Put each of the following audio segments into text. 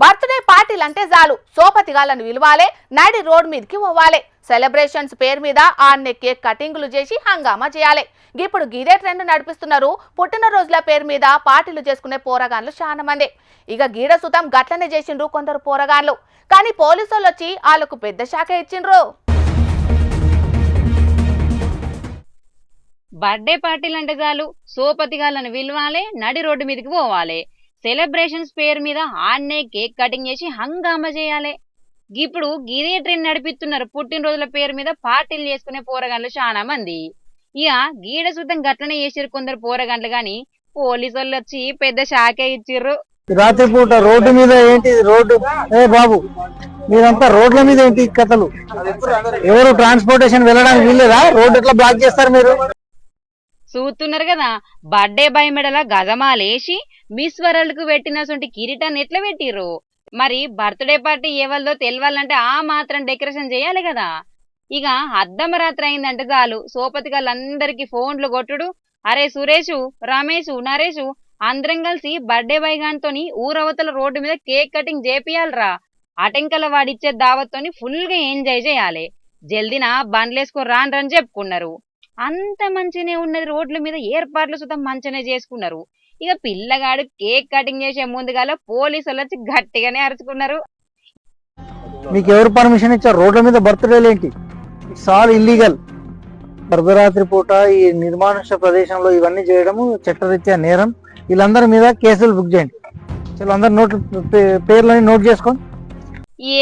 Birthday పార్టీలు అంటే చాలు సోపతిగాలను విలువాలే, నడి రోడ్ మీదకి పోవాలి. సెలబ్రేషన్స్ పేరు మీద ఆన్నే కేక్ కటింగ్లు చేసి హంగామా చేయాలి. ఇప్పుడు గిదే ట్రెండ్ నడిపిస్తున్నారు. పుట్టినరోజుల పేరు మీద పార్టీలు చేసుకునే పోరగాన్లు చాలా మంది. ఇక గీడ సుతం గట్లనే చేసిండ్రు కొందరు పోరగాన్లు. కానీ పోలీసులు వచ్చి వాళ్ళకు పెద్ద శాఖ ఇచ్చిండ్రు. బర్త్డే పార్టీలు అంటే చాలు సోపతిగాలను విలువాలే, నడి రోడ్డు మీదకి పోవాలి. సెలబ్రేషన్స్ పేరు మీద ఆన్నే కేక్ కటింగ్ చేసి హంగామా చేయాలి. ఇప్పుడు గిదే ట్రెండ్ నడిపిస్తున్నారు. పుట్టినరోజుల పేరు మీద పార్టీలు చేసుకునే పోరగాన్లు చాలా మంది. ఇక గీడ సుతం గట్లనే చేసిరు కొందరు పోరగాన్లు. గాని పోలీసు వాళ్ళు వచ్చి పెద్ద షాకే ఇచ్చిర్రు. రాత్రిపూట రోడ్డు మీద ఏంటి రోడ్డు? ఏ బాబు, మీరంతా రోడ్ల మీద ఏంటి కథలు? ఎవరు ట్రాన్స్పోర్టేషన్ వెళ్ళడానికి వీల్లేదా? రోడ్డు ఎట్లా బ్లాక్ చేస్తారు మీరు? చూస్తున్నారు కదా, బర్త్డే బై మెడల గజమాలేసి మిస్ వరల్డ్ కు పెట్టిన సొంటి కిరీటాన్ని ఎట్లా పెట్టిర్రు. మరి బర్త్డే పార్టీ ఎవరిదో తెలవాలంటే ఆ మాత్రం డెకరేషన్ చేయాలి కదా. ఇక అర్ధమరాత్రి అయిందంటే చాలు సోపతిగాళ్ళందరికీ ఫోన్లు కొట్టుడు. అరే సురేషు, రమేషు, నరేషు అందరం కలిసి బర్త్డే బాయ్ గానితోని ఊరవతల రోడ్డు మీద కేక్ కటింగ్ చేపియాలరా. అటెంకల వాడిచ్చే దావత్తోని ఫుల్ గా ఎంజాయ్ చేయాలి. జల్దిన బండ్లేసుకో రాని చెప్పుకున్నారు. అంత మంచినే ఉన్నది. రోడ్ల మీద ఏర్పాట్లు సుతం మంచినే చేసుకున్నారు. ఇక పిల్లగాడు కేక్ కటింగ్ చేసే ముందుగాల పోలీసులు వచ్చి గట్టిగానే అరుచుకున్నారు. మీకు ఎవరు పర్మిషన్ ఇచ్చారు? రోడ్ల మీద బర్త్డేలు ఏంటి? It's all illegal. అర్ధరాత్రి పూట ఈ నిర్మానుష్య ప్రదేశంలో ఇవన్నీ చేయడము చట్టరీత్యా నేరం. వీళ్ళందరి మీద కేసులు బుక్ చేయండి. వీళ్ళందరూ పేర్లని నోట్ చేసుకోండి.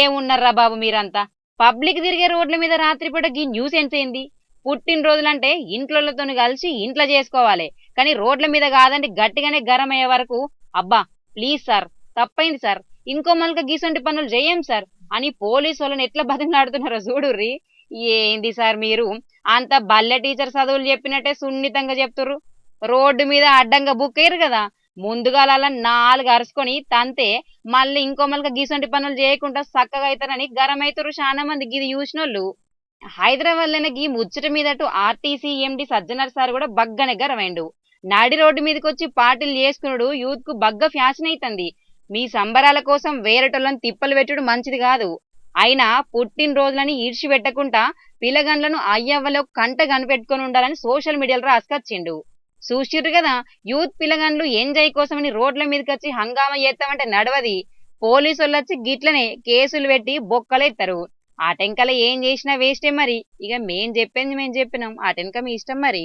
ఏమున్నారా బాబు మీరంతా? పబ్లిక్ తిరిగే రోడ్ల మీద రాత్రిపూట ఈ న్యూస్ ఏంటి? పుట్టినరోజులంటే ఇంట్లోతో కలిసి ఇంట్లో చేసుకోవాలి. కానీ రోడ్ల మీద కాదండి, గట్టిగానే గరం అయ్యే వరకు అబ్బా ప్లీజ్ సార్, తప్పైంది సార్, ఇంకో మల్క గీసొంటి పనులు చేయం సార్ అని పోలీసు వాళ్ళని ఎట్లా బతిమలాడుతున్నారో చూడుర్రి. ఏంది సార్ మీరు అంత బల్లె టీచర్ చదువులు చెప్పినట్టే సున్నితంగా చెప్తుర్రు. రోడ్డు మీద అడ్డంగా బుక్ అయ్యారు కదా, ముందుగా అలా 4 అరుచుకొని తంతే మళ్ళీ ఇంకో మల్క గీసొంటి పనులు చేయకుండా చక్కగా అవుతారని గరం అవుతారు చాలా మంది. గిది చూసినోళ్ళు. హైదరాబాద్ లోనే గీ ముచ్చట మీదటు ఆర్టీసీ ఎండి సజ్జనర్ సార్ కూడా బగ్గనే గరమైండు. నాడి రోడ్డు మీదకి వచ్చి పార్టీలు చేసుకున్నాడు యూత్ కు బగ్గ ఫ్యాషన్ అవుతుంది. మీ సంబరాల కోసం వేరేటోళ్ళని తిప్పలు పెట్టుడు మంచిది కాదు. అయినా పుట్టినరోజులని ఈడ్చి పెట్టకుండా పిల్లగండ్లను అయ్యవ్వలో కంట కనిపెట్టుకుని ఉండాలని సోషల్ మీడియాలో రాసుకొచ్చిండు. చూసిర్రు కదా, యూత్ పిల్లగండ్లు ఎంజాయ్ కోసమని రోడ్ల మీదకి వచ్చి హంగామా చేస్తామంటే నడవది. పోలీసు వాళ్ళు వచ్చి గిట్లనే కేసులు పెట్టి బొక్కలేస్తారు. ఆ టెంకల ఏం చేసినా వేస్టే మరి. ఇక మేం చెప్పినాం, ఆ టెంక మీ ఇష్టం మరి.